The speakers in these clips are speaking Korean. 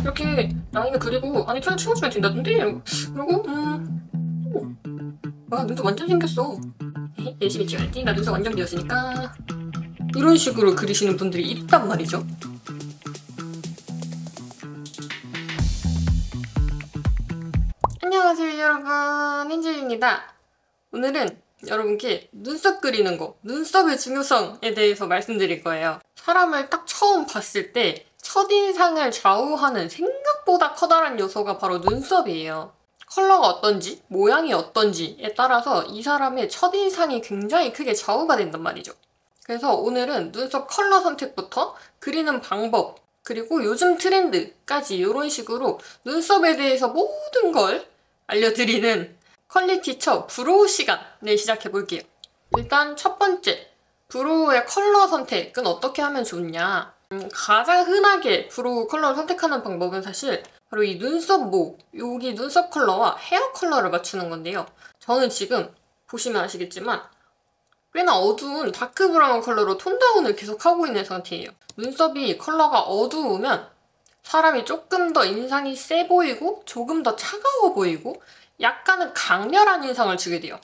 이렇게 라인을 그리고 안에 털 채워주면 된다던데? 그리고 와, 눈썹 완전 생겼어. 열심히 찍어야지. 나 눈썹 완전 비었으니까. 이런 식으로 그리시는 분들이 있단 말이죠. 안녕하세요 여러분, 헨젤입니다. 오늘은 여러분께 눈썹 그리는 거, 눈썹의 중요성에 대해서 말씀드릴 거예요. 사람을 딱 처음 봤을 때 첫인상을 좌우하는 생각보다 커다란 요소가 바로 눈썹이에요. 컬러가 어떤지, 모양이 어떤지에 따라서 이 사람의 첫인상이 굉장히 크게 좌우가 된단 말이죠. 그래서 오늘은 눈썹 컬러 선택부터 그리는 방법, 그리고 요즘 트렌드까지 이런 식으로 눈썹에 대해서 모든 걸 알려드리는 퀄리티처 브로우 시간을 시작해볼게요. 일단 첫 번째, 브로우의 컬러 선택은 어떻게 하면 좋냐. 가장 흔하게 브로우 컬러를 선택하는 방법은 사실 바로 이 눈썹 모, 여기 눈썹 컬러와 헤어 컬러를 맞추는 건데요. 저는 지금 보시면 아시겠지만 꽤나 어두운 다크 브라운 컬러로 톤 다운을 계속 하고 있는 상태예요. 눈썹이 컬러가 어두우면 사람이 조금 더 인상이 세 보이고 조금 더 차가워 보이고 약간은 강렬한 인상을 주게 돼요.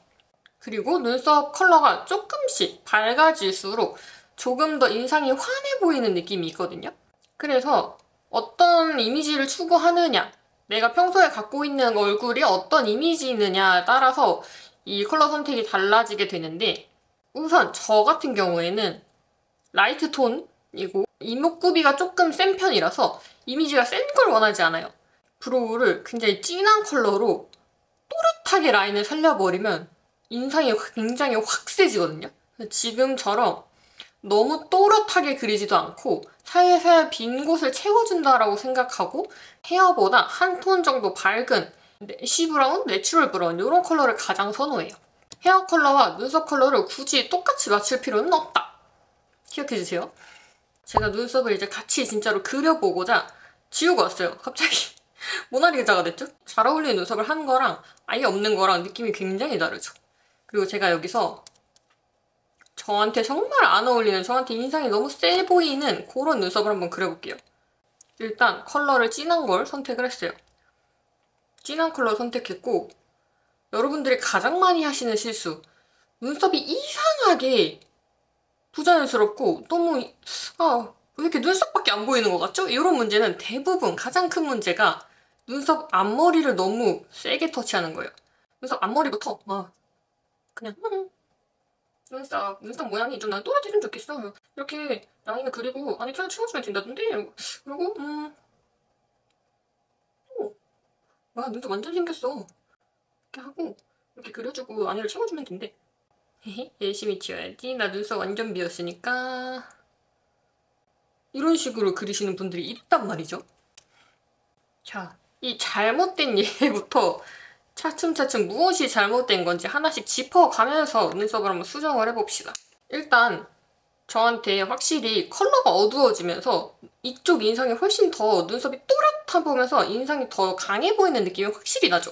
그리고 눈썹 컬러가 조금씩 밝아질수록 조금 더 인상이 환해 보이는 느낌이 있거든요. 그래서 어떤 이미지를 추구하느냐, 내가 평소에 갖고 있는 얼굴이 어떤 이미지이느냐에 따라서 이 컬러 선택이 달라지게 되는데, 우선 저 같은 경우에는 라이트 톤이고 이목구비가 조금 센 편이라서 이미지가 센 걸 원하지 않아요. 브로우를 굉장히 진한 컬러로 또렷하게 라인을 살려버리면 인상이 굉장히 확 세지거든요. 지금처럼 너무 또렷하게 그리지도 않고 살살 빈 곳을 채워준다라고 생각하고 헤어보다 한 톤 정도 밝은 내시 브라운, 내추럴 브라운 이런 컬러를 가장 선호해요. 헤어 컬러와 눈썹 컬러를 굳이 똑같이 맞출 필요는 없다. 기억해주세요. 제가 눈썹을 이제 같이 진짜로 그려보고자 지우고 왔어요. 갑자기 모나리자가 됐죠? 잘 어울리는 눈썹을 한 거랑 아예 없는 거랑 느낌이 굉장히 다르죠. 그리고 제가 여기서 저한테 정말 안 어울리는, 저한테 인상이 너무 세 보이는 그런 눈썹을 한번 그려볼게요. 일단 컬러를 진한 걸 선택을 했어요. 진한 컬러 선택했고, 여러분들이 가장 많이 하시는 실수, 눈썹이 이상하게 부자연스럽고 너무 왜 이렇게 눈썹밖에 안 보이는 것 같죠? 이런 문제는 대부분 가장 큰 문제가 눈썹 앞머리를 너무 세게 터치하는 거예요. 눈썹 앞머리부터 막 그냥 눈썹 모양이 좀 난 또렷해지면 좋겠어. 이렇게 라인을 그리고 안에 털 채워주면 된다던데? 그리고 와, 눈썹 완전 생겼어. 이렇게 하고 이렇게 그려주고 안에를 채워주면 된대. 헤헤, 열심히 지어야지. 나 눈썹 완전 비었으니까. 이런 식으로 그리시는 분들이 있단 말이죠. 자, 이 잘못된 예부터 차츰차츰 무엇이 잘못된 건지 하나씩 짚어가면서 눈썹을 한번 수정을 해봅시다. 일단 저한테 확실히 컬러가 어두워지면서 이쪽 인상이 훨씬 더 눈썹이 또렷해 보면서 인상이 더 강해 보이는 느낌이 확실히 나죠.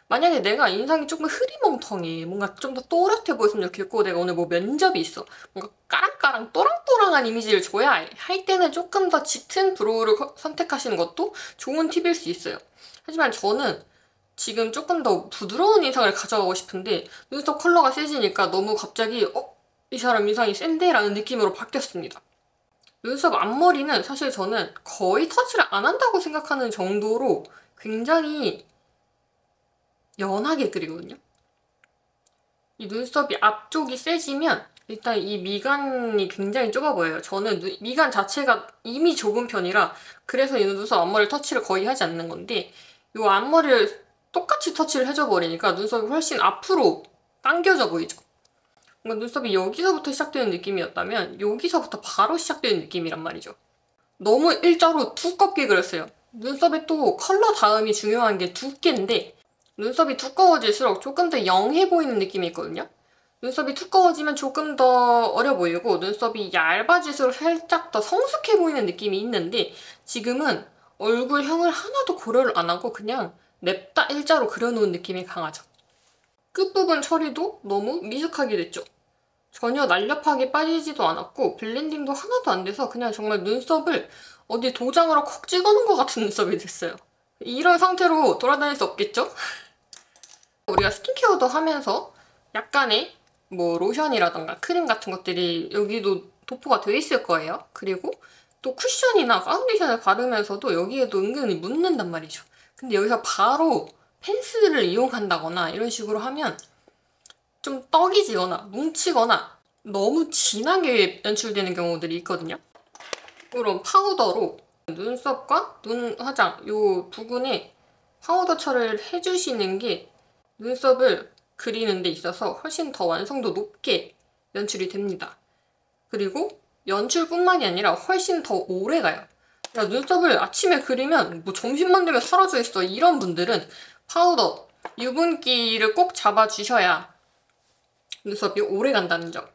만약에 내가 인상이 조금 흐리멍텅해, 뭔가 좀 더 또렷해 보였으면 좋겠고 내가 오늘 뭐 면접이 있어, 뭔가 까랑까랑 또랑또랑한 이미지를 줘야 할 때는 조금 더 짙은 브로우를 선택하시는 것도 좋은 팁일 수 있어요. 하지만 저는 지금 조금 더 부드러운 인상을 가져가고 싶은데 눈썹 컬러가 세지니까 너무 갑자기 이 사람 인상이 센데? 라는 느낌으로 바뀌었습니다. 눈썹 앞머리는 사실 저는 거의 터치를 안 한다고 생각하는 정도로 굉장히 연하게 그리거든요. 이 눈썹이 앞쪽이 세지면 일단 이 미간이 굉장히 좁아 보여요. 저는 미간 자체가 이미 좁은 편이라 그래서 이 눈썹 앞머리 터치를 거의 하지 않는 건데, 이 앞머리를 똑같이 터치를 해줘 버리니까 눈썹이 훨씬 앞으로 당겨져 보이죠. 뭔가 눈썹이 여기서부터 시작되는 느낌이었다면 여기서부터 바로 시작되는 느낌이란 말이죠. 너무 일자로 두껍게 그렸어요. 눈썹에 또 컬러 다음이 중요한 게 두께인데 눈썹이 두꺼워질수록 조금 더 영해 보이는 느낌이 있거든요. 눈썹이 두꺼워지면 조금 더 어려 보이고 눈썹이 얇아질수록 살짝 더 성숙해 보이는 느낌이 있는데 지금은 얼굴형을 하나도 고려를 안 하고 그냥 냅다 일자로 그려놓은 느낌이 강하죠. 끝부분 처리도 너무 미숙하게 됐죠. 전혀 날렵하게 빠지지도 않았고 블렌딩도 하나도 안 돼서 그냥 정말 눈썹을 어디 도장으로 콕 찍어놓은 것 같은 눈썹이 됐어요. 이런 상태로 돌아다닐 수 없겠죠? 우리가 스킨케어도 하면서 약간의 뭐 로션이라던가 크림 같은 것들이 여기도 도포가 되어 있을 거예요. 그리고 또 쿠션이나 파운데이션을 바르면서도 여기에도 은근히 묻는단 말이죠. 근데 여기서 바로 펜슬을 이용한다거나 이런 식으로 하면 좀 떡이 지거나 뭉치거나 너무 진하게 연출되는 경우들이 있거든요. 그럼 파우더로 눈썹과 눈 화장 요 부분에 파우더 처리를 해주시는 게 눈썹을 그리는 데 있어서 훨씬 더 완성도 높게 연출이 됩니다. 그리고 연출뿐만이 아니라 훨씬 더 오래 가요. 야, 눈썹을 아침에 그리면 뭐 점심만 되면 사라져 있어 이런 분들은 파우더, 유분기를 꼭 잡아주셔야 눈썹이 오래 간다는 점.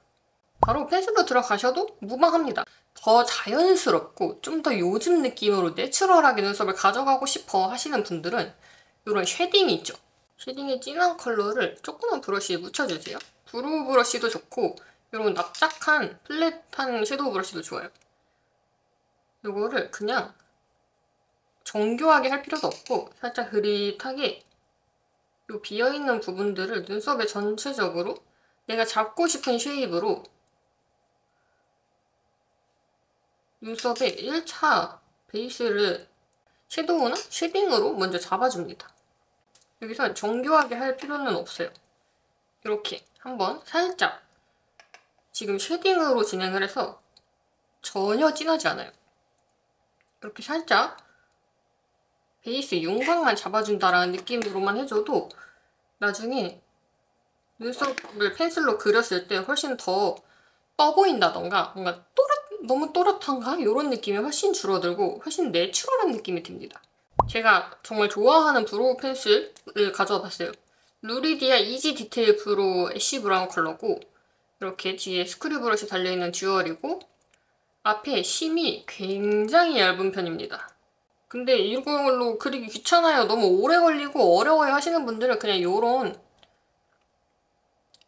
바로 펜슬로 들어가셔도 무방합니다. 더 자연스럽고 좀 더 요즘 느낌으로 내추럴하게 눈썹을 가져가고 싶어 하시는 분들은 이런 쉐딩이 있죠. 쉐딩의 진한 컬러를 조그만 브러쉬에 묻혀주세요. 브로우 브러쉬도 좋고 이런 납작한 플랫한 섀도우 브러쉬도 좋아요. 이거를 그냥 정교하게 할 필요도 없고 살짝 흐릿하게 이 비어있는 부분들을 눈썹에 전체적으로 내가 잡고 싶은 쉐입으로 눈썹에 1차 베이스를 섀도우나 쉐딩으로 먼저 잡아줍니다. 여기서 정교하게 할 필요는 없어요. 이렇게 한번 살짝 지금 쉐딩으로 진행을 해서 전혀 진하지 않아요. 이렇게 살짝 베이스 윤곽만 잡아준다라는 느낌으로만 해줘도 나중에 눈썹을 펜슬로 그렸을 때 훨씬 더 떠 보인다던가 뭔가 너무 또렷한가? 이런 느낌이 훨씬 줄어들고 훨씬 내추럴한 느낌이 듭니다. 제가 정말 좋아하는 브로우 펜슬을 가져와 봤어요. 루리디아 이지 디테일 브로우 애쉬 브라운 컬러고 이렇게 뒤에 스크류 브러쉬 달려있는 듀얼이고 앞에 심이 굉장히 얇은 편입니다. 근데 이걸로 그리기 귀찮아요. 너무 오래 걸리고 어려워요 하시는 분들은 그냥 이런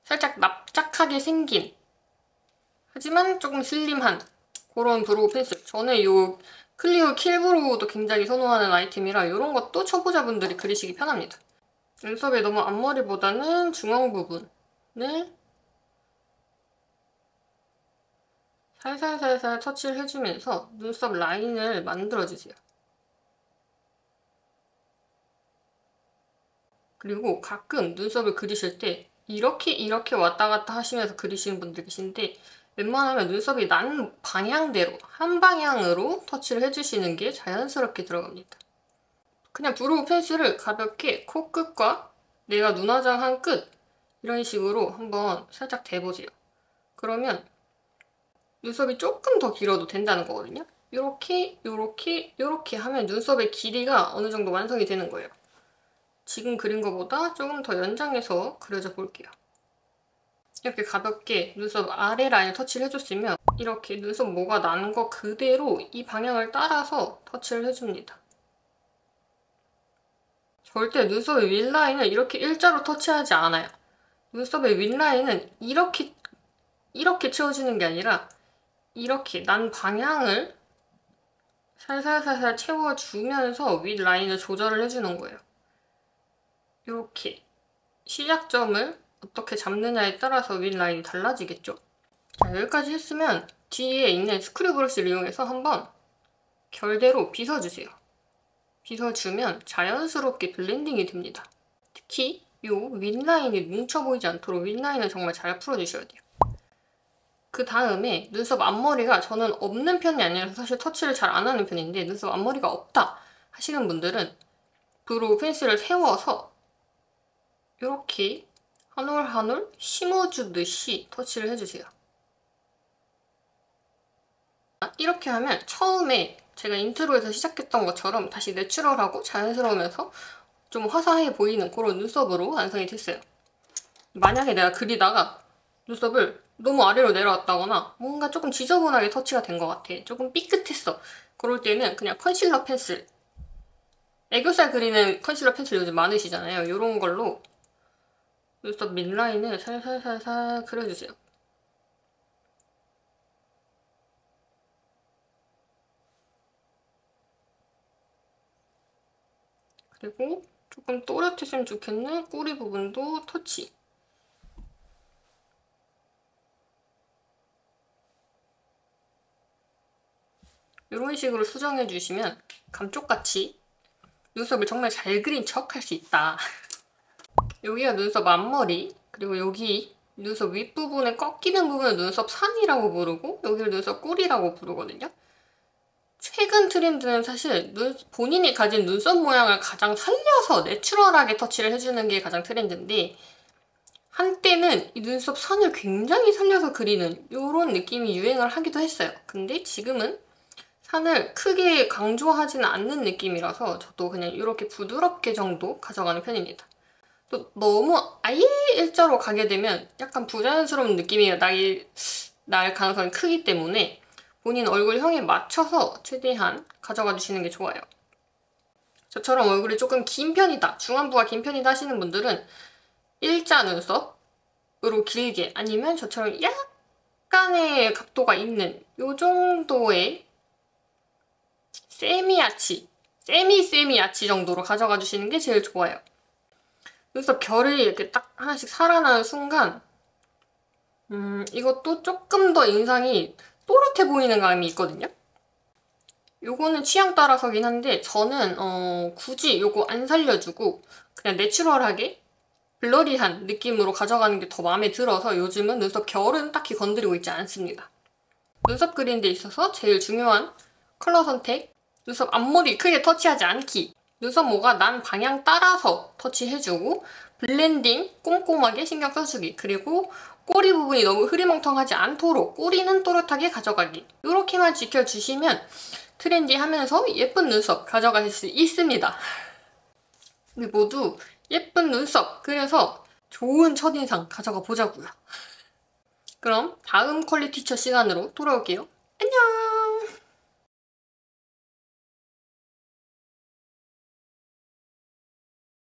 살짝 납작하게 생긴 하지만 조금 슬림한 그런 브로우 펜슬. 저는 이 클리오 킬 브로우도 굉장히 선호하는 아이템이라 이런 것도 초보자분들이 그리시기 편합니다. 눈썹의 너무 앞머리보다는 중앙 부분을 살살살살 터치를 해주면서 눈썹 라인을 만들어주세요. 그리고 가끔 눈썹을 그리실 때 이렇게 왔다 갔다 하시면서 그리시는 분들 계신데 웬만하면 눈썹이 난 방향대로 한 방향으로 터치를 해주시는 게 자연스럽게 들어갑니다. 그냥 브로우 펜슬을 가볍게 코끝과 내가 눈화장한 끝 이런 식으로 한번 살짝 대보세요. 그러면 눈썹이 조금 더 길어도 된다는 거거든요. 이렇게 하면 눈썹의 길이가 어느 정도 완성이 되는 거예요. 지금 그린 것보다 조금 더 연장해서 그려줘 볼게요. 이렇게 가볍게 눈썹 아래 라인을 터치를 해줬으면 이렇게 눈썹 모가 나는 거 그대로 이 방향을 따라서 터치를 해줍니다. 절대 눈썹의 윗라인을 이렇게 일자로 터치하지 않아요. 눈썹의 윗라인은 이렇게 채워주는 게 아니라 이렇게 난 방향을 살살살살 채워주면서 윗라인을 조절을 해주는 거예요. 이렇게 시작점을 어떻게 잡느냐에 따라서 윗라인이 달라지겠죠? 자, 여기까지 했으면 뒤에 있는 스크류 브러쉬를 이용해서 한번 결대로 빗어주세요. 빗어주면 자연스럽게 블렌딩이 됩니다. 특히 이 윗라인이 뭉쳐 보이지 않도록 윗라인을 정말 잘 풀어주셔야 돼요. 그 다음에 눈썹 앞머리가 저는 없는 편이 아니라서 사실 터치를 잘 안 하는 편인데 눈썹 앞머리가 없다 하시는 분들은 브로우 펜슬을 세워서 이렇게 한 올 한 올 심어주듯이 터치를 해주세요. 이렇게 하면 처음에 제가 인트로에서 시작했던 것처럼 다시 내추럴하고 자연스러우면서 좀 화사해 보이는 그런 눈썹으로 완성이 됐어요. 만약에 내가 그리다가 눈썹을 너무 아래로 내려왔다거나 뭔가 조금 지저분하게 터치가 된 것 같아. 조금 삐끗했어. 그럴 때는 그냥 컨실러 펜슬, 애교살 그리는 컨실러 펜슬 요즘 많으시잖아요. 이런 걸로 눈썹 밑라인을 살살살살 그려주세요. 그리고 조금 또렷했으면 좋겠는 꼬리 부분도 터치. 이런 식으로 수정해주시면 감쪽같이 눈썹을 정말 잘 그린 척 할 수 있다. 여기가 눈썹 앞머리, 그리고 여기 눈썹 윗부분에 꺾이는 부분을 눈썹 산이라고 부르고 여기를 눈썹 꿀이라고 부르거든요. 최근 트렌드는 사실 본인이 가진 눈썹 모양을 가장 살려서 내추럴하게 터치를 해주는 게 가장 트렌드인데, 한때는 이 눈썹 산을 굉장히 살려서 그리는 이런 느낌이 유행을 하기도 했어요. 근데 지금은 산을 크게 강조하지는 않는 느낌이라서 저도 그냥 이렇게 부드럽게 정도 가져가는 편입니다. 또 너무 아예 일자로 가게 되면 약간 부자연스러운 느낌이 날 가능성이 크기 때문에 본인 얼굴형에 맞춰서 최대한 가져가 주시는 게 좋아요. 저처럼 얼굴이 조금 긴 편이다, 중안부가 긴 편이다 하시는 분들은 일자 눈썹으로 길게, 아니면 저처럼 약간의 각도가 있는 요 정도의 세미 아치 정도로 가져가 주시는 게 제일 좋아요. 눈썹 결이 이렇게 딱 하나씩 살아나는 순간 이것도 조금 더 인상이 또렷해 보이는 감이 있거든요. 요거는 취향 따라서긴 한데 저는 굳이 요거 안 살려주고 그냥 내추럴하게 블러리한 느낌으로 가져가는 게 더 마음에 들어서 요즘은 눈썹 결은 딱히 건드리고 있지 않습니다. 눈썹 그리는 데 있어서 제일 중요한 컬러 선택, 눈썹 앞머리 크게 터치하지 않기, 눈썹 모가 난 방향 따라서 터치해주고 블렌딩 꼼꼼하게 신경 써주기, 그리고 꼬리 부분이 너무 흐리멍텅하지 않도록 꼬리는 또렷하게 가져가기, 이렇게만 지켜주시면 트렌디하면서 예쁜 눈썹 가져가실 수 있습니다. 우리 모두 예쁜 눈썹 그래서 좋은 첫인상 가져가 보자고요. 그럼 다음 퀄리티처 시간으로 돌아올게요. 안녕!